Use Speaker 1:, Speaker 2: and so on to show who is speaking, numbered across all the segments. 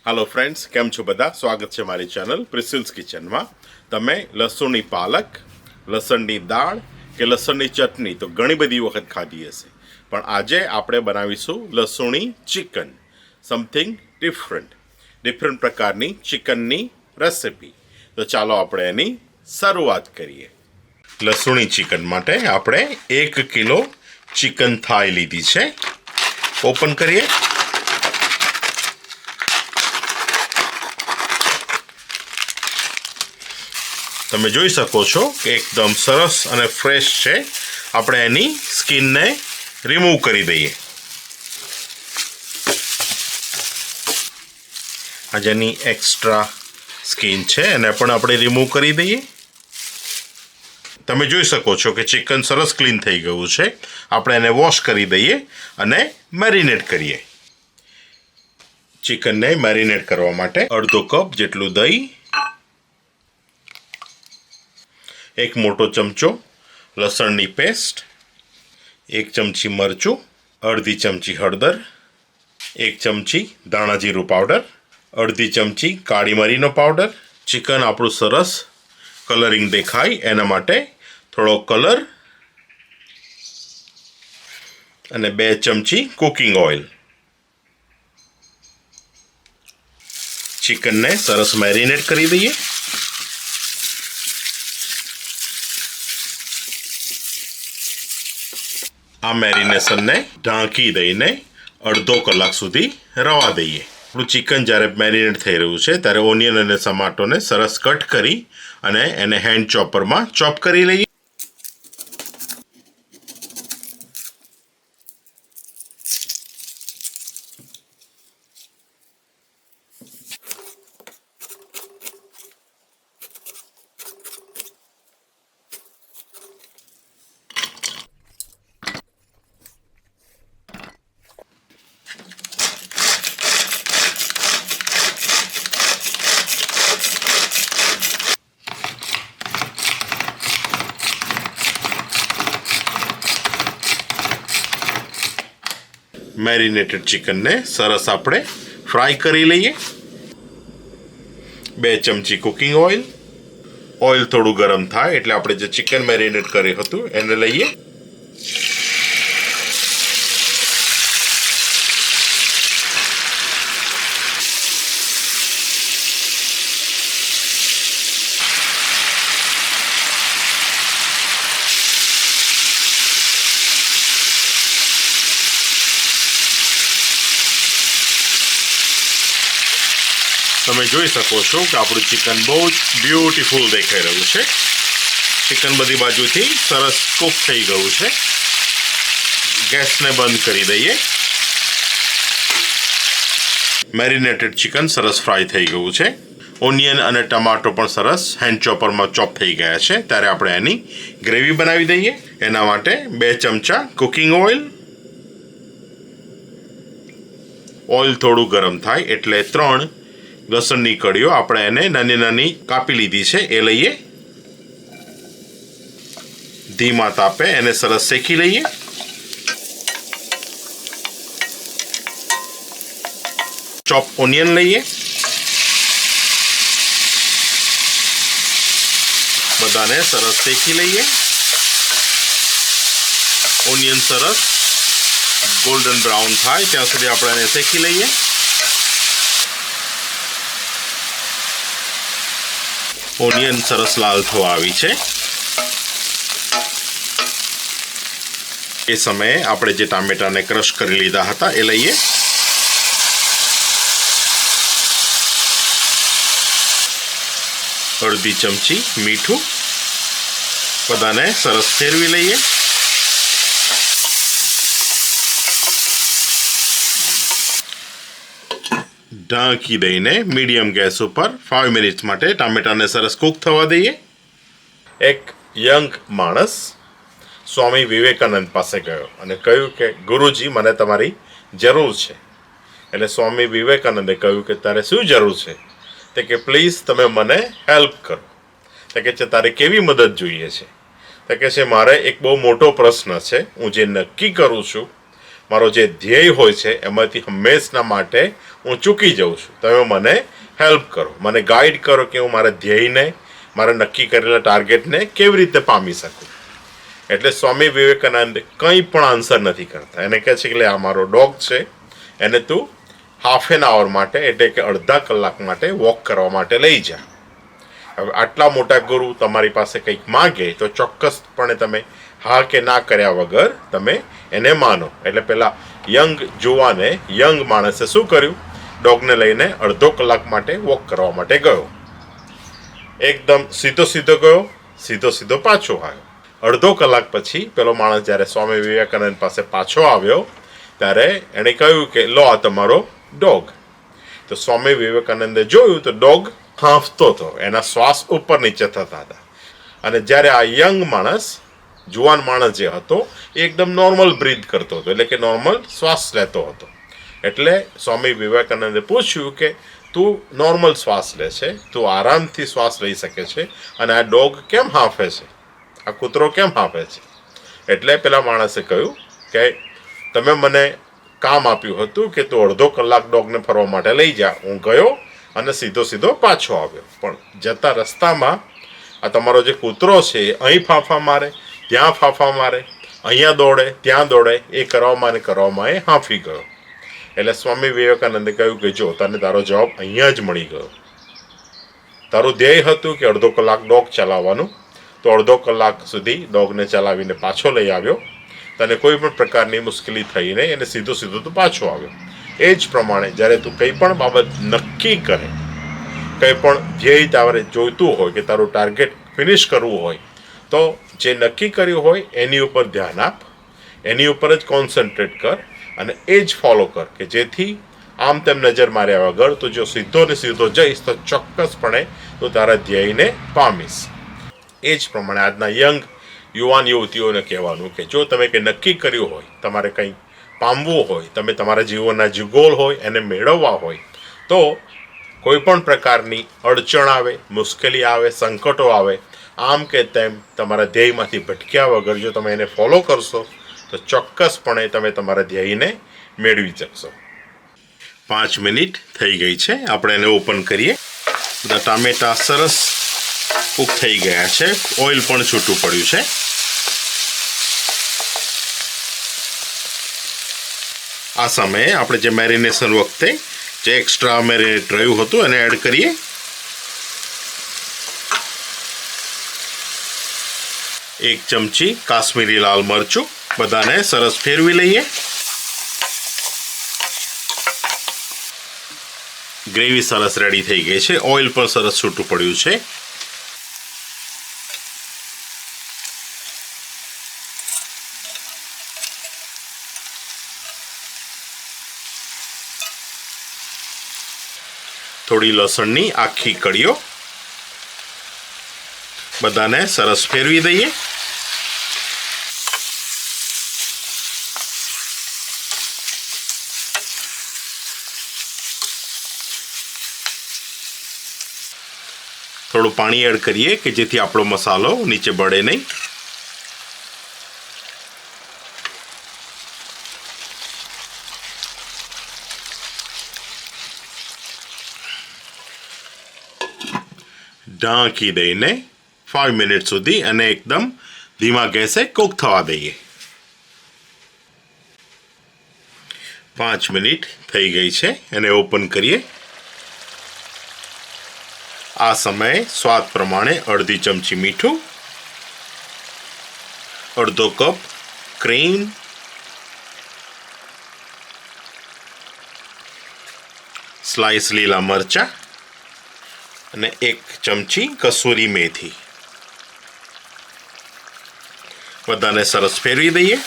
Speaker 1: Hello friends, केम छो बधा? स्वागत है मारी चैनल प्रिसिल्स किचन में। तमे लसूणनी पालक, लसणनी दाळ के लसणनी चटनी तो घणी बधी वखत खाधी हशे, पण आजे आपणे बनावीशुं लसूणी चिकन, समथिंग डिफरंट प्रकारनी चिकननी रेसिपी। तो चालो આપણે એની શરૂઆત કરીએ। લસુણી ચિકન માટે આપણે 1 કિલો ચિકન થાઈ લીધી છે। ઓપન કરીએ। તમે જોઈ શકો છો કે એકદમ સરસ અને ફ્રેશ છે। આપણે એની સ્કિનને રિમૂવ કરી દઈએ। આ જેની એક્સ્ટ્રા સ્કિન છે એને પણ આપણે રિમૂવ કરી દઈએ। તમે જોઈ શકો છો કે ચિકન સરસ ક્લીન થઈ ગયું છે। આપણે એને વોશ કરી દઈએ અને મેરિનેટ કરીએ। ચિકનને મેરિનેટ કરવા માટે અડધો કપ જેટલું દહીં, 1 મોટો ચમચો લસણની પેસ્ટ, 1 ચમચી મરચું, અડધી ચમચી હળદર, 1 ચમચી ધાણા જીરું પાવડર, અડધી ચમચી કાળી મરીનો પાવડર। ચિકન આપણું સરસ કલરિંગ દેખાય એના માટે થોડો કલર અને 2 ચમચી કુકિંગ ઓઇલ। ચિકનને સરસ મેરિનેટ કરી દઈએ। આ મેરિનેશનને ઢાંકી દઈને અડધો કલાક સુધી રવા દઈએ। આપણું ચિકન જ્યારે મેરિનેટ થઈ રહ્યું છે ત્યારે ઓનિયન અને ટમાટોને સરસ કટ કરી અને એને હેન્ડ ચોપરમાં ચોપ કરી લઈએ। મેરિનેટેડ ચિકનને સરસ આપણે ફ્રાય કરી લઈએ। 2 ચમચી કુકિંગ ઓઇલ। ઓઇલ થોડું ગરમ થાય એટલે આપણે જે ચિકન મેરિનેટ કર્યું હતું એને લઈએ। તમે જોઈ શકો છો કે આપણું ચિકન બહુ જ બ્યુટીફુલ દેખાઈ રહ્યું છે। ચિકન બધી બાજુથી સરસ કૂક થઈ ગયું છે। ગેસને બંધ કરી દઈએ। મેરિનેટેડ ચિકન સરસ ફ્રાય થઈ ગયું છે। ઓનિયન અને ટમાટો પણ સરસ હેન્ડ ચોપરમાં ચોપ થઈ ગયા છે। ત્યારે આપણે એની ગ્રેવી બનાવી દઈએ। એના માટે 2 ચમચા કુકિંગ ઓઇલ। ઓઇલ થોડું ગરમ થાય એટલે 3 લસણની કળીઓ આપણે એને નાની નાની કાપી લીધી છે એ લઈએ। ધીમા તાપે એને સરસ શેકી લઈએ। ચોપ ઓનિયન લઈએ। બધાને સરસ શેકી લઈએ। ઓનિયન સરસ ગોલ્ડન બ્રાઉન થાય ત્યાં સુધી આપણે એને શેકી લઈએ। ઓનિયન સરસ લાલ થવા આવી છે। એ સમયે આપણે જે ટામેટાને ક્રશ કરી લીધા હતા એ લઈએ। અડધી ચમચી મીઠું। બધાને સરસ ફેરવી લઈએ। ઢાંકી દઈને મીડિયમ ગેસ ઉપર 5 મિનિટ માટે ટામેટાને સરસ કૂક થવા દઈએ। એક યંગ માણસ સ્વામી વિવેકાનંદ પાસે ગયો અને કહ્યું કે ગુરુજી મને તમારી જરૂર છે। એટલે સ્વામી વિવેકાનંદે કહ્યું કે તારે શું જરૂર છે? તો કે પ્લીઝ તમે મને હેલ્પ કરો। તો કે છે તારે કેવી મદદ જોઈએ છે? તો કે છે મારે એક બહુ મોટો પ્રશ્ન છે। હું જે નક્કી કરું છું મારો જે ધ્યેય હોય છે એમાંથી હંમેશના માટે હું ચૂકી જાઉં છું. તમે મને હેલ્પ કરો, મને ગાઈડ કરો કે હું મારા ધ્યેયને, મારા નક્કી કરેલા ટાર્ગેટને કેવી રીતે પામી શકું. એટલે સ્વામી વિવેકાનંદ કંઈ પણ આન્સર નથી કરતા. એને કહે છે કે આ મારો ડોગ છે, એને તું હાફ એન આવર માટે એટલે કે અડધા કલાક માટે વોક કરવા માટે લઈ જા. હવે આટલા મોટા ગુરુ તમારી પાસે કંઈક માગે તો ચોક્કસપણે તમે હા કે ના કર્યા વગર તમે એને માનો. એટલે પેલા યંગ માણસે શું કર્યું? ડોગને લઈને અડધો કલાક માટે વોક કરવા માટે ગયો. એકદમ સીધો ગયો, સીધો પાછો આવ્યો. અડધો કલાક પછી પેલો માણસ જ્યારે સ્વામી વિવેકાનંદ પાસે પાછો આવ્યો ત્યારે એણે કહ્યું કે લો આ તમારો ડોગ. તો સ્વામી વિવેકાનંદે જોયું તો ડોગ હાંફતો હતો, એના શ્વાસ ઉપર નીચે થતા હતા. અને જ્યારે આ જુવાન માણસ જે હતો એ એકદમ નોર્મલ બ્રીથ કરતો હતો, એટલે કે નોર્મલ શ્વાસ લેતો હતો. એટલે સ્વામી વિવેકાનંદે પૂછ્યું કે તું નોર્મલ શ્વાસ લે છે, તું આરામથી શ્વાસ લઈ શકે છે, અને આ ડોગ કેમ હાંફે છે, આ કૂતરો કેમ હાંફે છે? એટલે પેલા માણસે કહ્યું કે તમે મને કામ આપ્યું હતું કે તું અડધો કલાક ડોગને ફરવા માટે લઈ જા. હું ગયો અને સીધો પાછો આવ્યો, પણ જતા રસ્તામાં આ તમારો જે કૂતરો છે અહીં ફાંફા મારે, ત્યાં ફાંફા મારે, અહીંયા દોડે, ત્યાં દોડે, એ કરવામાં એ હાંફી ગયો. એટલે સ્વામી વિવેકાનંદે કહ્યું કે જો તને તારો જવાબ અહીંયા જ મળી ગયો. તારું ધ્યેય હતું કે અડધો કલાક ડોગ ચલાવવાનું, તો અડધો કલાક સુધી ડોગને ચલાવીને પાછો લઈ આવ્યો. તને કોઈ પણ પ્રકારની મુશ્કેલી થઈ નહીં, એને સીધો તું પાછો આવ્યો. એ જ પ્રમાણે જ્યારે તું કંઈ પણ બાબત નક્કી કરે, કંઈ પણ ધ્યેય તારે જોઈતું હોય કે તારું ટાર્ગેટ ફિનિશ કરવું હોય, તો જે નક્કી કર્યું હોય એની ઉપર ધ્યાન આપ, એની ઉપર જ કોન્સન્ટ્રેટ કર અને એ જ ફોલો કર કે જેથી આમ તેમ નજર માર્યા વગર તું જો સીધો જઈશ તો ચોક્કસપણે તું તારા ધ્યેયને પામીશ. એ જ પ્રમાણે આજના યુવાન યુવતીઓને કહેવાનું કે જો તમે કંઈ નક્કી કર્યું હોય, તમારે કંઈ પામવું હોય, તમે તમારા જીવનના જે ગોલ હોય એને મેળવવા હોય, તો કોઈ પણ પ્રકારની અડચણ આવે, મુશ્કેલી આવે, સંકટો આવે, આમ કે તેમ તમારા ધ્યેયમાંથી ભટક્યા વગર જો તમે એને ફોલો કરશો તો ચોક્કસપણે તમે તમારા ધ્યેયને મેળવી શકશો. 5 મિનિટ થઈ ગઈ છે, આપણે એને ઓપન કરીએ. બધા ટામેટા સરસ કૂક થઈ ગયા છે, ઓઇલ પણ છૂટું પડ્યું છે. આ સમયે આપણે જે મેરિનેશન વખતે જે એક્સ્ટ્રા મેરિનેટ રહ્યું હતું એને એડ કરીએ. એક ચમચી કાશ્મીરી લાલ મરચું, બધાને સરસ ફેરવી લઈએ. ગ્રેવી સરસ રેડી થઈ ગઈ છે, ઓઇલ પણ સરસ છૂટું પડ્યું છે. થોડી લસણની આખી કળીઓ, બધાને સરસ ફેરવી દઈએ. થોડું પાણી એડ કરીએ કે જેથી આપણો મસાલો નીચે બળે નહીં. ઢાંકી દઈને 5 મિનિટ સુધી અને એકદમ ધીમા ગેસે કૂક થવા દઈએ. 5 મિનિટ થઈ ગઈ છે, એને ઓપન કરીએ. આ સમયે સ્વાદ પ્રમાણે અડધી ચમચી મીઠું, અડધો કપ ક્રીમ, સ્લાઈસ લીલા મરચા અને 1 ચમચી કસૂરી મેથી, બધાને સરસ ફેરવી દઈએ.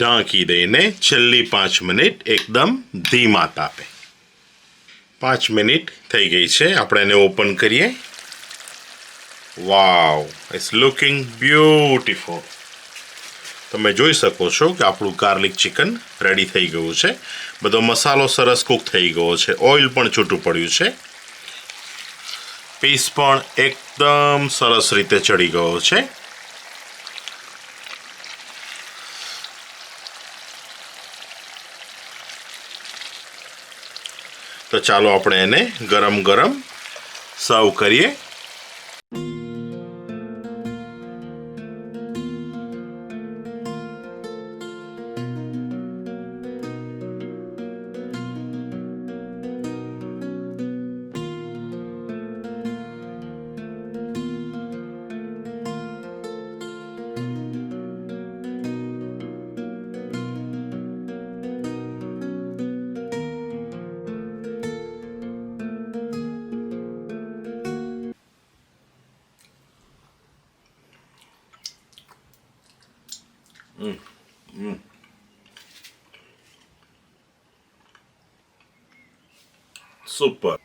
Speaker 1: ઢાંકી દઈને છેલ્લી 5 મિનિટ એકદમ ધીમા તાપે. 5 મિનિટ થઈ ગઈ છે, આપણે એને ઓપન કરીએ. વાવ, ઇટ્સ લુકિંગ બ્યુટીફુલ. તમે જોઈ શકો છો કે આપણું ગાર્લિક ચિકન રેડી થઈ ગયું છે. બધો મસાલો સરસ કૂક થઈ ગયો છે, ઓઇલ પણ છૂટું પડ્યું છે, પીસ પણ એકદમ સરસ રીતે ચડી ગયો છે. તો ચાલો આપણે એને ગરમ ગરમ સર્વ કરીએ. Super.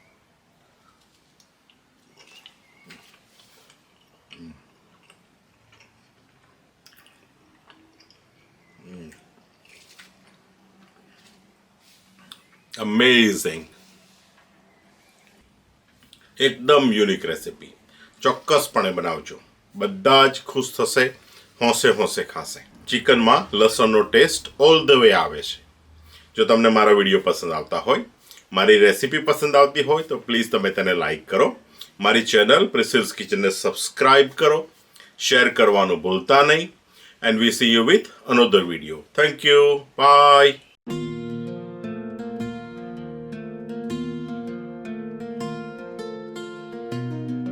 Speaker 1: Amazing. એકદમ યુનિક રેસિપી. ચોક્કસપણે બનાવજો. બધા જ ખુશ થશે, હોંશે હોંશે ખાશે. ચિકનમાં લસણનો ટેસ્ટ ઓલ ધ વે આવે છે. જો તમને મારા વિડીયો પસંદ આવતા હોય, મારી રેસિપી પસંદ આવતી હોય તો પ્લીઝ તમે તેને લાઈક કરો, મારી ચેનલ પ્રિસિલ્સ કિચનને સબસ્ક્રાઇબ કરો, શેર કરવાનું ભૂલતા નહીં. And we see you with another video. Thank you. By.